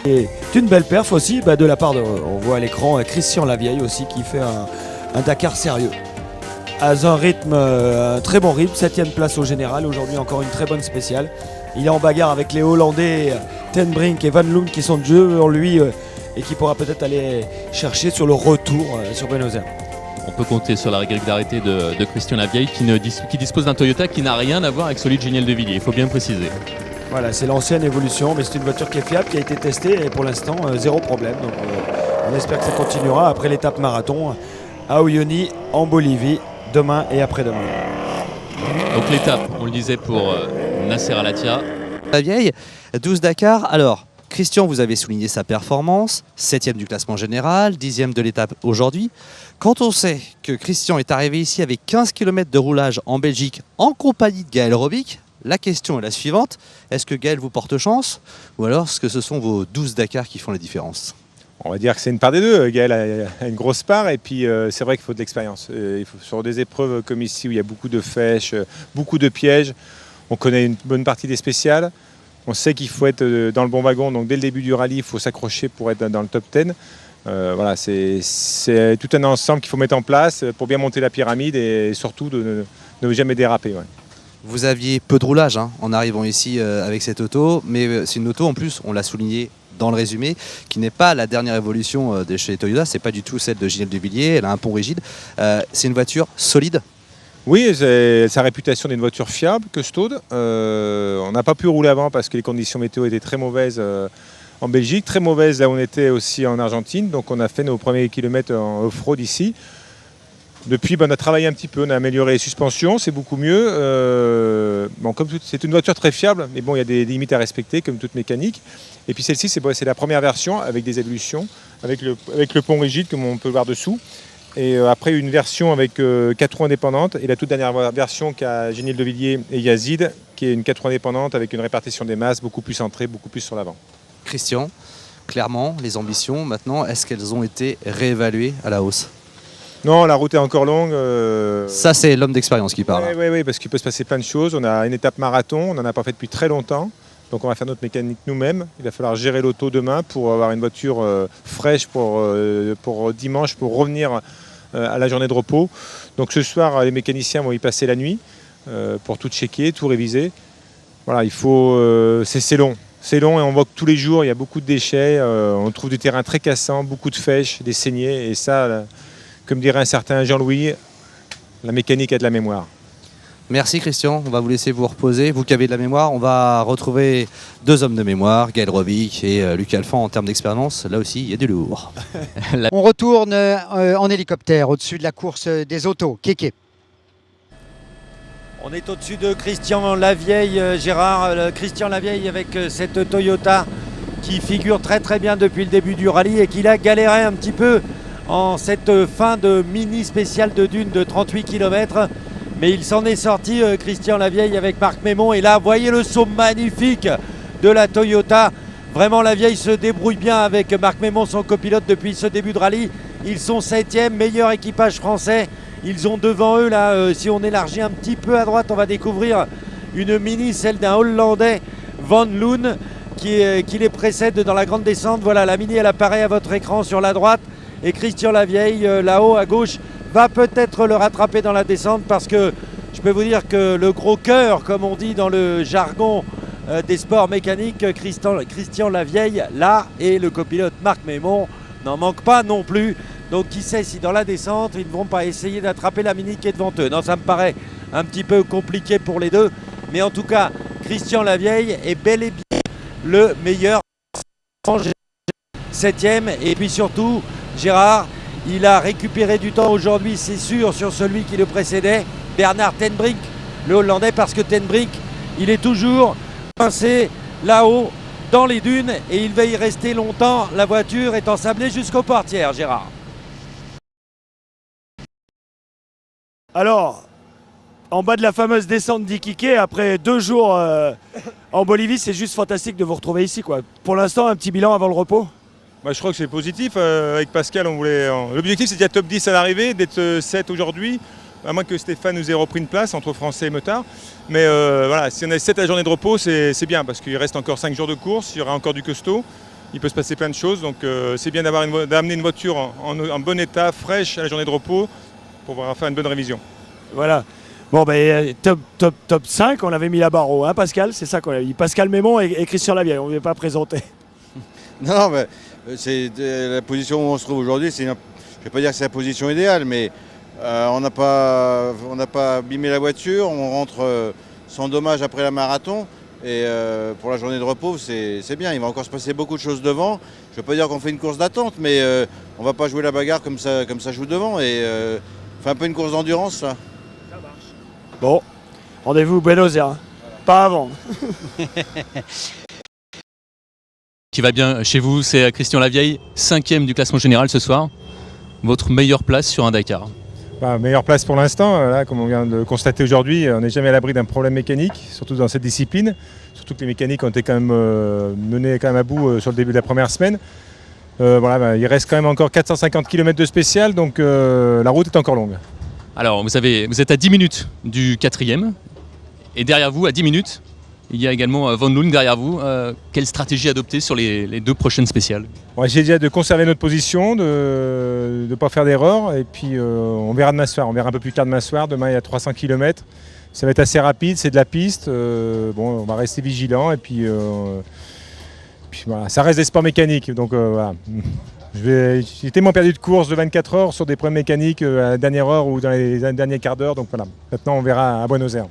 Et une belle perf aussi de la part de, on voit à l'écran, Christian Lavieille aussi qui fait un Dakar sérieux. À un rythme, un très bon rythme, 7ème place au général, aujourd'hui encore une très bonne spéciale. Il est en bagarre avec les Hollandais Ten Brink et Van Loon qui sont de jeu en lui et qui pourra peut-être aller chercher sur le retour sur Buenos Aires. On peut compter sur la régularité de Christian Lavieille qui dispose d'un Toyota qui n'a rien à voir avec celui de Giniel de Villiers, il faut bien le préciser. Voilà, c'est l'ancienne évolution, mais c'est une voiture qui est fiable, qui a été testée et pour l'instant, zéro problème. Donc on espère que ça continuera après l'étape marathon à Uyuni, en Bolivie, demain et après-demain. Donc l'étape, on le disait pour Nasser Al-Attiyah. Lavieille, 12 Dakar. Alors, Christian, vous avez souligné sa performance, 7ème du classement général, 10ème de l'étape aujourd'hui. Quand on sait que Christian est arrivé ici avec 15 km de roulage en Belgique en compagnie de Gaël Robic, la question est la suivante, est-ce que Gaël vous porte chance ou alors est-ce que ce sont vos 12 Dakar qui font la différence? On va dire que c'est une part des deux. Gaël a une grosse part et puis c'est vrai qu'il faut de l'expérience. Il faut, sur des épreuves comme ici où il y a beaucoup de fèches, beaucoup de pièges, on connaît une bonne partie des spéciales. On sait qu'il faut être dans le bon wagon, donc dès le début du rallye, il faut s'accrocher pour être dans le top 10. Voilà, c'est tout un ensemble qu'il faut mettre en place pour bien monter la pyramide et surtout de ne jamais déraper. Ouais. Vous aviez peu de roulage en arrivant ici avec cette auto, mais c'est une auto en plus, on l'a souligné dans le résumé, qui n'est pas la dernière évolution de chez Toyota, c'est pas du tout celle de Giniel de Villiers, elle a un pont rigide. C'est une voiture solide. Oui, sa réputation d'une voiture fiable, costaude. On n'a pas pu rouler avant parce que les conditions météo étaient très mauvaises en Belgique, très mauvaises là où on était aussi en Argentine. Donc on a fait nos premiers kilomètres en off-road ici. Depuis, on a travaillé un petit peu, on a amélioré les suspensions, c'est beaucoup mieux. Bon, c'est une voiture très fiable, mais bon, il y a des limites à respecter, comme toute mécanique. Et puis celle-ci, c'est la première version avec des évolutions, avec le pont rigide, comme on peut voir dessous. Et après, une version avec 4 roues indépendantes. Et la toute dernière version qu'a Giniel de Villiers et Yazid, qui est une 4 roues indépendantes avec une répartition des masses beaucoup plus centrée, beaucoup plus sur l'avant. Christian, clairement, les ambitions, maintenant, est-ce qu'elles ont été réévaluées à la hausse? Non, la route est encore longue. Ça, c'est l'homme d'expérience qui parle. Oui, parce qu'il peut se passer plein de choses. On a une étape marathon, on n'en a pas fait depuis très longtemps. Donc on va faire notre mécanique nous-mêmes. Il va falloir gérer l'auto demain pour avoir une voiture fraîche pour dimanche, pour revenir à la journée de repos. Donc ce soir, les mécaniciens vont y passer la nuit pour tout checker, tout réviser. Voilà, il faut. C'est long. C'est long et on voit que tous les jours, il y a beaucoup de déchets. On trouve du terrain très cassant, beaucoup de fèches, des saignées. Et ça, comme dirait un certain Jean-Louis, la mécanique a de la mémoire. Merci Christian, on va vous laisser vous reposer. Vous qui avez de la mémoire, on va retrouver deux hommes de mémoire, Gaël Robic et Luc Alphand en termes d'expérience. Là aussi, il y a du lourd. On retourne en hélicoptère au-dessus de la course des autos. Kéké. On est au-dessus de Christian Lavieille, Gérard. Christian Lavieille avec cette Toyota qui figure très très bien depuis le début du rallye et qu'il a galéré un petit peu en cette fin de mini spéciale de dune de 38 km. Mais il s'en est sorti, Christian Lavieille, avec Marc Mémon. Et là, voyez le saut magnifique de la Toyota. Vraiment, Lavieille se débrouille bien avec Marc Mémon, son copilote, depuis ce début de rallye. Ils sont 7e, meilleur équipage français. Ils ont devant eux, là, si on élargit un petit peu à droite, on va découvrir une mini, celle d'un Hollandais, Van Loon, qui les précède dans la grande descente. Voilà, la mini, elle apparaît à votre écran sur la droite. Et Christian Lavieille, là-haut à gauche, va peut-être le rattraper dans la descente parce que je peux vous dire que le gros cœur, comme on dit dans le jargon des sports mécaniques, Christian Lavieille, là, et le copilote Marc Mémon n'en manque pas non plus. Donc qui sait si dans la descente, ils ne vont pas essayer d'attraper la mini qui est devant eux. Non, ça me paraît un petit peu compliqué pour les deux. Mais en tout cas, Christian Lavieille est bel et bien le meilleur 7e. Et puis surtout, Gérard, il a récupéré du temps aujourd'hui, c'est sûr, sur celui qui le précédait, Bernard Ten Brink, le Hollandais, parce que Ten Brink, il est toujours coincé là-haut dans les dunes et il va y rester longtemps. La voiture est ensablée jusqu'aux portières, Gérard. Alors, en bas de la fameuse descente d'Iquique, après 2 jours en Bolivie, c'est juste fantastique de vous retrouver ici, quoi. Pour l'instant, un petit bilan avant le repos. Bah, je crois que c'est positif. Avec Pascal, l'objectif c'est déjà top 10 à l'arrivée, d'être 7 aujourd'hui, à moins que Stéphane nous ait repris une place entre Français et Meutard. Mais voilà, si on a 7 à la journée de repos, c'est bien, parce qu'il reste encore 5 jours de course, il y aura encore du costaud. il peut se passer plein de choses. Donc c'est bien d'amener une voiture en bon état, fraîche à la journée de repos pour pouvoir faire une bonne révision. Voilà. Bon, ben, top 5, on avait mis la barre haut, hein, Pascal, c'est ça qu'on a dit. Pascal Mémon et Christian Lavieille, on ne vient pas présenter. Non, mais c'est la position où on se trouve aujourd'hui. Je ne vais pas dire que c'est la position idéale, mais on n'a pas abîmé la voiture. On rentre sans dommage après la marathon. Et pour la journée de repos, c'est bien. Il va encore se passer beaucoup de choses devant. Je ne veux pas dire qu'on fait une course d'attente, mais on ne va pas jouer la bagarre comme ça joue devant. Et fait un peu une course d'endurance, ça. Bon, rendez-vous Buenos Aires, pas avant. Qui va bien chez vous, c'est Christian Lavieille, 5e du classement général ce soir. Votre meilleure place sur un Dakar? Meilleure place pour l'instant, là, comme on vient de constater aujourd'hui, on n'est jamais à l'abri d'un problème mécanique, surtout dans cette discipline. Surtout que les mécaniques ont été quand même menées quand même à bout sur le début de la première semaine. Il reste quand même encore 450 km de spécial, donc la route est encore longue. Alors, vous êtes à 10 minutes du 4e. Et derrière vous, à 10 minutes, il y a également Van Loon derrière vous. Quelle stratégie adopter sur les 2 prochaines spéciales? J'ai déjà de conserver notre position, de ne pas faire d'erreur. Et puis on verra demain soir. On verra un peu plus tard demain soir. Demain, il y a 300 km. Ça va être assez rapide, c'est de la piste. On va rester vigilant. Et puis voilà, ça reste des sports mécaniques. Donc voilà. J'ai tellement perdu de course de 24 heures sur des problèmes mécaniques à la dernière heure ou dans les derniers quarts d'heure. Donc voilà, maintenant on verra à Buenos Aires.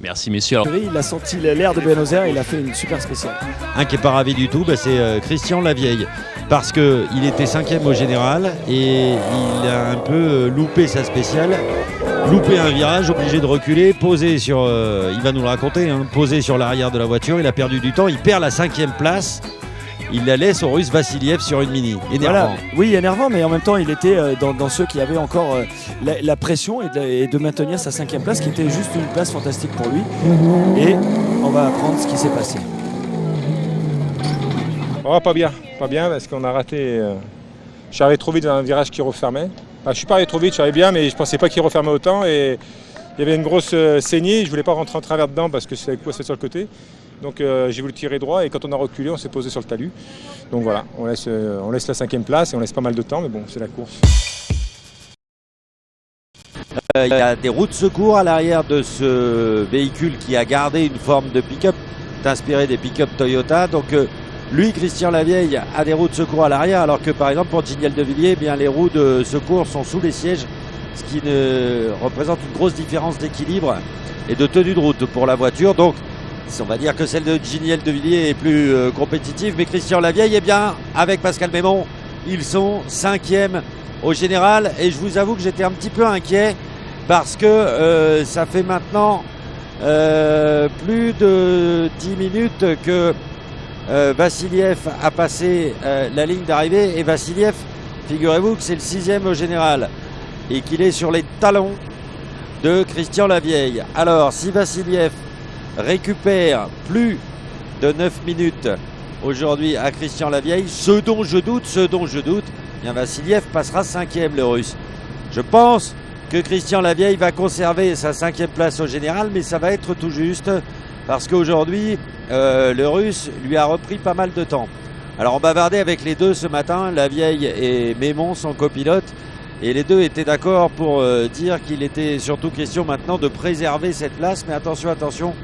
Merci messieurs. Alors... Il a senti l'air de Buenos Aires, il a fait une super spéciale. Un qui n'est pas ravi du tout, c'est Christian Lavieille. Parce qu'il était 5e au général et il a un peu loupé sa spéciale. Loupé un virage, obligé de reculer, posé sur, il va nous le raconter, hein, posé sur l'arrière de la voiture. Il a perdu du temps, il perd la 5e place. Il la laisse au Russe Vassiliev sur une mini. Énervant. Voilà. Oui, énervant, mais en même temps, il était dans ceux qui avaient encore la pression et de maintenir sa 5e place, qui était juste une place fantastique pour lui. Et on va apprendre ce qui s'est passé. Oh, pas bien, parce qu'on a raté. Je suis arrivé trop vite dans un virage qui refermait. Je ne suis pas arrivé trop vite, je suis arrivé bien, mais je ne pensais pas qu'il refermait autant. Et il y avait une grosse saignée, je ne voulais pas rentrer en travers dedans parce que c'est coincé sur le côté. Donc j'ai voulu tirer droit et quand on a reculé, on s'est posé sur le talus. Donc voilà, on laisse la 5e place et on laisse pas mal de temps, mais bon, c'est la course. Il y a des roues de secours à l'arrière de ce véhicule qui a gardé une forme de pick-up, inspiré des pick-up Toyota. Donc lui, Christian Lavieille, a des roues de secours à l'arrière, alors que par exemple pour Giniel Devilliers, les roues de secours sont sous les sièges, ce qui représente une grosse différence d'équilibre et de tenue de route pour la voiture. Donc on va dire que celle de Giniel Devilliers est plus compétitive, mais Christian Lavieille, avec Pascal Mémon, ils sont 5e au général. Et je vous avoue que j'étais un petit peu inquiet parce que ça fait maintenant plus de 10 minutes que Vassiliev a passé la ligne d'arrivée. Et Vassiliev, figurez-vous que c'est le 6e au général et qu'il est sur les talons de Christian Lavieille. Alors, si Vassiliev récupère plus de 9 minutes aujourd'hui à Christian Lavieille, ce dont je doute, Vassiliev passera 5e, le Russe. Je pense que Christian Lavieille va conserver sa 5e place au général, mais ça va être tout juste parce qu'aujourd'hui, le Russe lui a repris pas mal de temps. Alors on bavardait avec les deux ce matin, Lavieille et Mémon, son copilote, et les deux étaient d'accord pour dire qu'il était surtout question maintenant de préserver cette place, mais attention,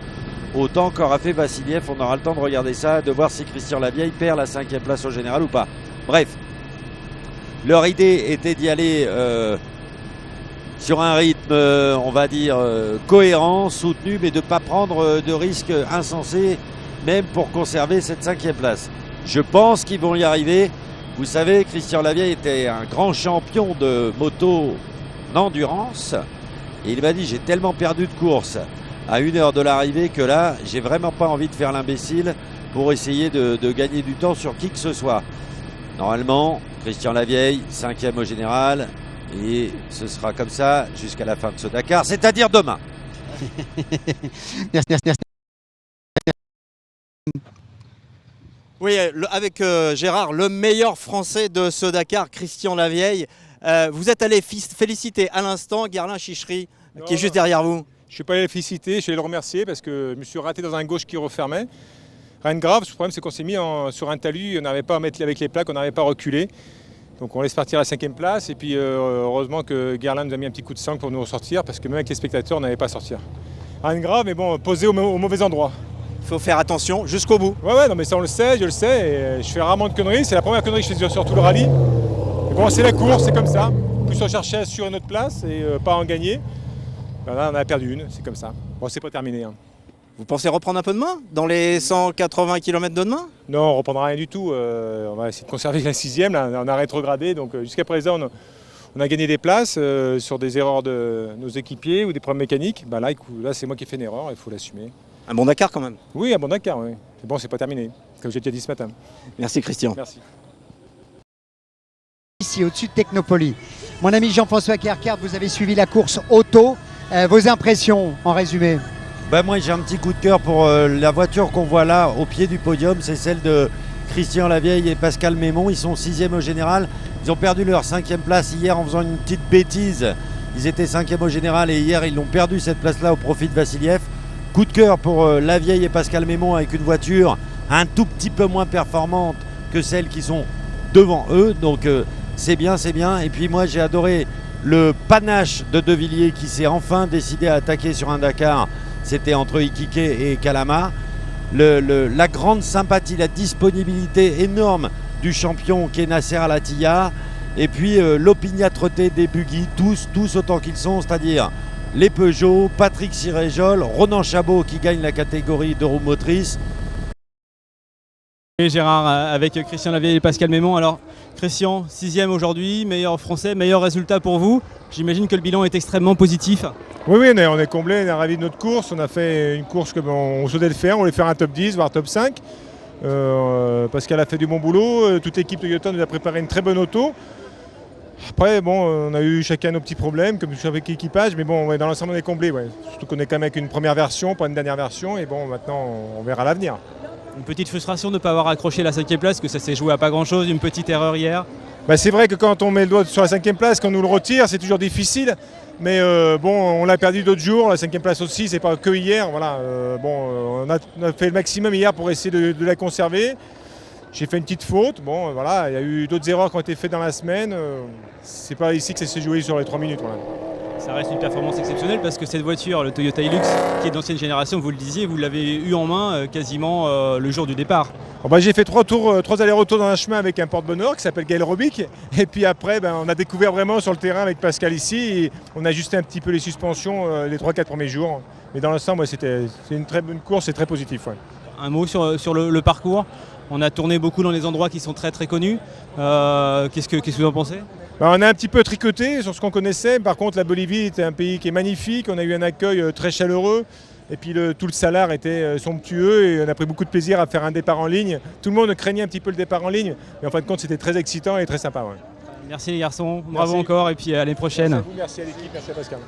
autant qu'aura fait Vassiliev, on aura le temps de regarder ça, de voir si Christian Lavieille perd la 5e place au général ou pas. Bref, leur idée était d'y aller sur un rythme, on va dire, cohérent, soutenu, mais de ne pas prendre de risques insensés, même pour conserver cette 5e place. Je pense qu'ils vont y arriver. Vous savez, Christian Lavieille était un grand champion de moto d'endurance. Et il m'a dit, j'ai tellement perdu de course à 1 heure de l'arrivée que là, j'ai vraiment pas envie de faire l'imbécile pour essayer de gagner du temps sur qui que ce soit. Normalement, Christian Lavieille, 5e au général, et ce sera comme ça jusqu'à la fin de ce Dakar, c'est-à-dire demain. Merci. Oui, avec Gérard, le meilleur Français de ce Dakar, Christian Lavieille. Vous êtes allé féliciter à l'instant Guerlain Chichery, qui est juste derrière vous. Je ne suis pas allé le féliciter, je suis allé le remercier parce que je me suis raté dans un gauche qui refermait. Rien de grave, le problème c'est qu'on s'est mis sur un talus, on n'arrivait pas à mettre avec les plaques, on n'arrivait pas à reculer. Donc on laisse partir la 5e place et puis heureusement que Guerlain nous a mis un petit coup de sang pour nous ressortir parce que même avec les spectateurs on n'avait pas à sortir. Rien de grave mais bon, posé au mauvais endroit. Il faut faire attention jusqu'au bout. Ouais non mais ça on le sait, je le sais et je fais rarement de conneries, c'est la première connerie que je fais sur tout le rallye. Et bon c'est la course, c'est comme ça. En plus on cherchait à assurer notre place et pas à en gagner. Là on a perdu une, c'est comme ça. Bon c'est pas terminé. Hein. Vous pensez reprendre un peu de main dans les 180 km de demain? Non, on ne reprendra rien du tout. On va essayer de conserver la 6e. Là, on a rétrogradé. Donc jusqu'à présent, on a gagné des places sur des erreurs de nos équipiers ou des problèmes mécaniques. Là, c'est moi qui ai fait une erreur. Il faut l'assumer. Un bon Dakar quand même. Oui, un bon Dakar. Oui. Mais bon, c'est pas terminé, comme j'ai déjà dit ce matin. Merci Christian. Merci. Ici, au-dessus de Technopolis. Mon ami Jean-François Kerkert, vous avez suivi la course auto. Vos impressions en résumé? Moi j'ai un petit coup de cœur pour la voiture qu'on voit là au pied du podium, c'est celle de Christian Lavieille et Pascal Mémon. Ils sont 6e au général, ils ont perdu leur 5e place hier en faisant une petite bêtise. Ils étaient 5e au général et hier ils l'ont perdu cette place là au profit de Vassiliev. Coup de cœur pour Lavieille et Pascal Mémon avec une voiture un tout petit peu moins performante que celles qui sont devant eux, donc c'est bien. Et puis moi j'ai adoré le panache de De Villiers qui s'est enfin décidé à attaquer sur un Dakar. C'était entre Iquique et Calama. La grande sympathie, la disponibilité énorme du champion qui est Nasser Al-Attiyah. Et puis l'opiniâtreté des buggy, tous autant qu'ils sont, c'est-à-dire les Peugeot, Patrick Siréjol, Ronan Chabot qui gagne la catégorie de roues motrices. Et Gérard avec Christian Lavieille et Pascal Mémon. Alors Christian, 6e aujourd'hui, meilleur français, meilleur résultat pour vous. J'imagine que le bilan est extrêmement positif. Oui, on est comblé, on est ravis de notre course. On a fait une course qu'on souhaitait le faire, on voulait faire un top 10, voire top 5. Pascal a fait du bon boulot, toute l'équipe Toyota nous a préparé une très bonne auto. Après, on a eu chacun nos petits problèmes, comme avec l'équipage, mais bon, dans l'ensemble on est comblé. Ouais. Surtout qu'on est quand même avec une première version, pas une dernière version, et bon, maintenant on verra l'avenir. Une petite frustration de ne pas avoir accroché la 5e place, que ça s'est joué à pas grand-chose, une petite erreur hier. C'est vrai que quand on met le doigt sur la 5e place, quand on nous le retire, c'est toujours difficile. Mais on l'a perdu d'autres jours, la 5e place aussi, c'est pas que hier. Voilà, on a fait le maximum hier pour essayer de la conserver. J'ai fait une petite faute. Il y a eu d'autres erreurs qui ont été faites dans la semaine. C'est pas ici que ça s'est joué sur les 3 minutes. Voilà. Ça reste une performance exceptionnelle parce que cette voiture, le Toyota Hilux, qui est d'ancienne génération, vous le disiez, vous l'avez eu en main quasiment le jour du départ. J'ai fait 3 allers-retours dans un chemin avec un porte-bonheur qui s'appelle Gaël Robic. Et puis après, on a découvert vraiment sur le terrain avec Pascal ici. Et on a ajusté un petit peu les suspensions les 3-4 premiers jours. Mais dans l'ensemble, c'est une très bonne course et très positif. Ouais. Un mot sur le parcours. On a tourné beaucoup dans les endroits qui sont très très connus. Qu'est-ce que vous en pensez ? On a un petit peu tricoté sur ce qu'on connaissait. Par contre, la Bolivie était un pays qui est magnifique. On a eu un accueil très chaleureux. Et puis tout le salar était somptueux et on a pris beaucoup de plaisir à faire un départ en ligne. Tout le monde craignait un petit peu le départ en ligne. Mais en fin de compte, c'était très excitant et très sympa. Ouais. Merci les garçons. Bravo encore et puis à l'année prochaine. Merci à vous, merci à l'équipe, merci à Pascal.